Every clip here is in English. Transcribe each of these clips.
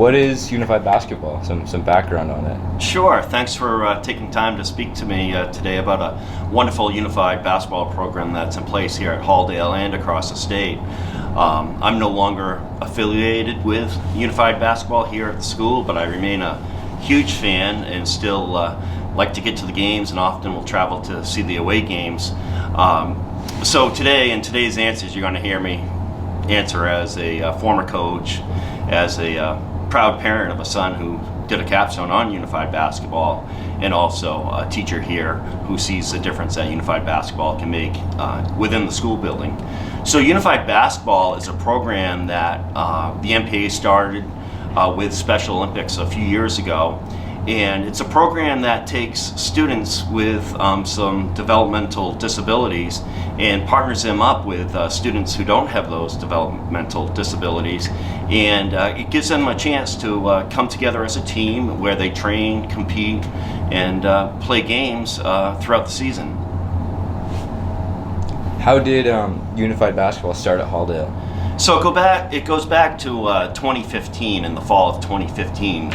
What is Unified Basketball? Some background on it. Sure. Thanks for taking time to speak to me today about a wonderful Unified Basketball program that's in place here at Halldale and across the state. I'm no longer affiliated with Unified Basketball here at the school, but I remain a huge fan and still like to get to the games, and often will travel to see the away games. So today, in today's answers, you're going to hear me answer as a former coach, as a proud parent of a son who did a capstone on Unified Basketball, and also a teacher here who sees the difference that Unified Basketball can make within the school building. So Unified Basketball is a program that the MPA started with Special Olympics a few years ago, and it's a program that takes students with some developmental disabilities and partners them up with students who don't have those developmental disabilities, and it gives them a chance to come together as a team where they train, compete, and play games throughout the season. How did Unified Basketball start at Halldale? So it goes back to 2015, in the fall of 2015.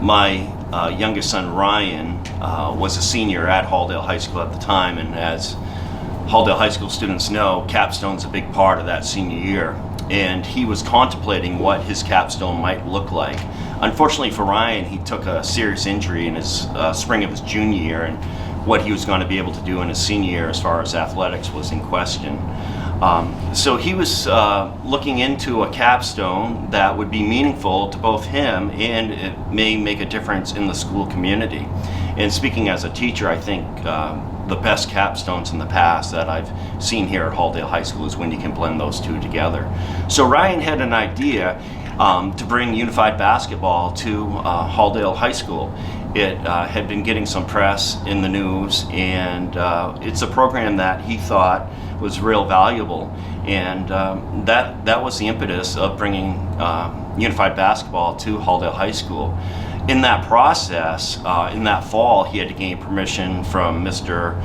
My youngest son Ryan was a senior at Halldale High School at the time, and as Halldale High School students know, capstone's a big part of that senior year, and he was contemplating what his capstone might look like. Unfortunately for Ryan, he took a serious injury in his spring of his junior year, and what he was going to be able to do in his senior year as far as athletics was in question. So he was looking into a capstone that would be meaningful to both him, and it may make a difference in the school community. And speaking as a teacher, I think the best capstones in the past that I've seen here at Halldale High School is when you can blend those two together. So Ryan had an idea to bring Unified Basketball to Halldale High School. It had been getting some press in the news, and it's a program that he thought was real valuable, and that was the impetus of bringing Unified Basketball to Halldale High School. In that process, in that fall, he had to gain permission from Mr.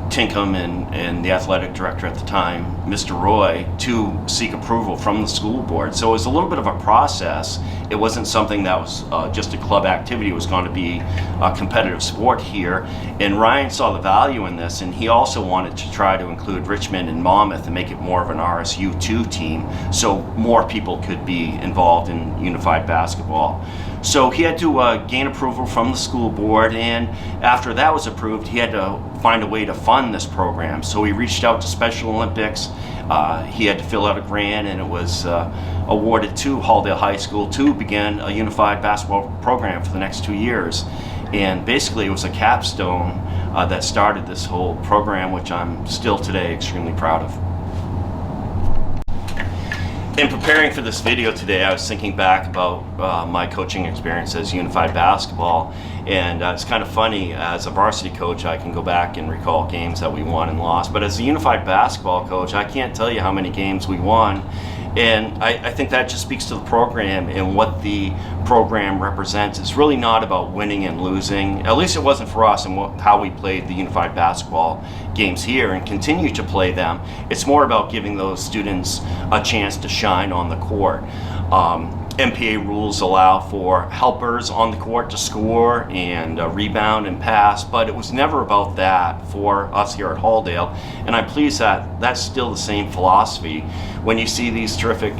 Tinkham and the athletic director at the time, Mr. Roy, to seek approval from the school board. So it was a little bit of a process. It wasn't something that was just a club activity. It was going to be a competitive sport here. And Ryan saw the value in this, and he also wanted to try to include Richmond and Monmouth and make it more of an RSU2 team, so more people could be involved in Unified Basketball. So he had to gain approval from the school board, and after that was approved, he had to find a way to fund this program. So he reached out to Special Olympics. He had to fill out a grant, and it was awarded to Halldale High School to begin a Unified Basketball program for the next 2 years. And basically it was a capstone that started this whole program, which I'm still today extremely proud of. In preparing for this video today, I was thinking back about my coaching experience as Unified Basketball, and it's kind of funny, as a varsity coach I can go back and recall games that we won and lost, but as a Unified Basketball coach I can't tell you how many games we won. And I think that just speaks to the program and what the program represents. It's really not about winning and losing. At least it wasn't for us, and how we played the Unified Basketball games here and continue to play them. It's more about giving those students a chance to shine on the court. MPA rules allow for helpers on the court to score and rebound and pass, but it was never about that for us here at Halldale, and I'm pleased that that's still the same philosophy. When you see these terrific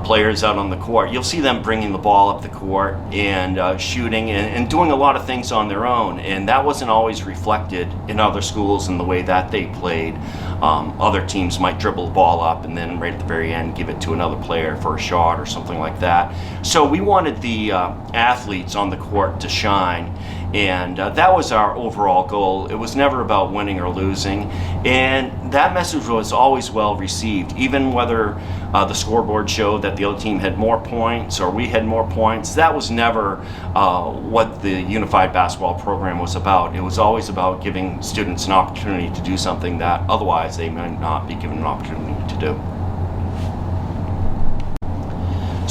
players out on the court, you'll see them bringing the ball up the court and shooting and doing a lot of things on their own, and that wasn't always reflected in other schools in the way that they played. Other teams might dribble the ball up and then right at the very end give it to another player for a shot or something like that. So we wanted the athletes on the court to shine, and that was our overall goal. It was never about winning or losing, and that message was always well received, even whether the scoreboard showed that the other team had more points or we had more points. That was never what the Unified Basketball program was about. It was always about giving students an opportunity to do something that otherwise they might not be given an opportunity to do.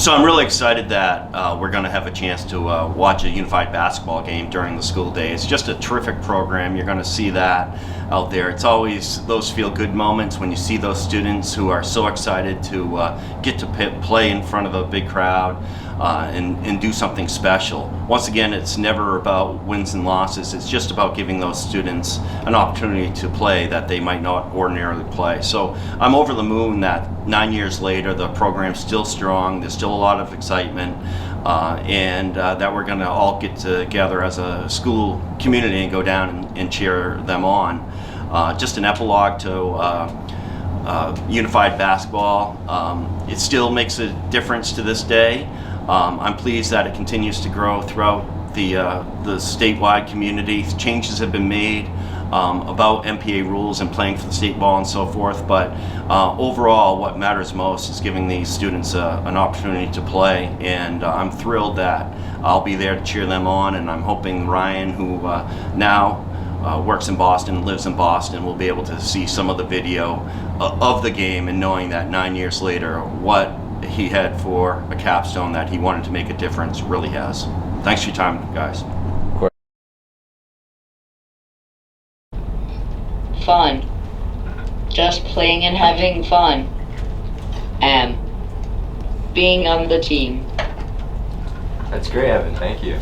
So I'm really excited that we're going to have a chance to watch a Unified Basketball game during the school day. It's just a terrific program. You're going to see that out there. It's always those feel-good moments when you see those students who are so excited to get to play in front of a big crowd. and do something special. Once again, it's never about wins and losses. It's just about giving those students an opportunity to play that they might not ordinarily play. So I'm over the moon that 9 years later, the program's still strong. There's still a lot of excitement, and that we're going to all get together as a school community and go down and cheer them on. Just an epilogue to unified basketball. It still makes a difference to this day. I'm pleased that it continues to grow throughout the statewide community. Changes have been made about MPA rules and playing for the state ball and so forth, but overall what matters most is giving these students an opportunity to play, and I'm thrilled that I'll be there to cheer them on, and I'm hoping Ryan, who now works in Boston, lives in Boston, will be able to see some of the video of the game, and knowing that 9 years later what he had for a capstone that he wanted to make a difference really has. Thanks for your time, guys. Fun. Just playing and having fun. Being on the team. That's great, Evan. Thank you.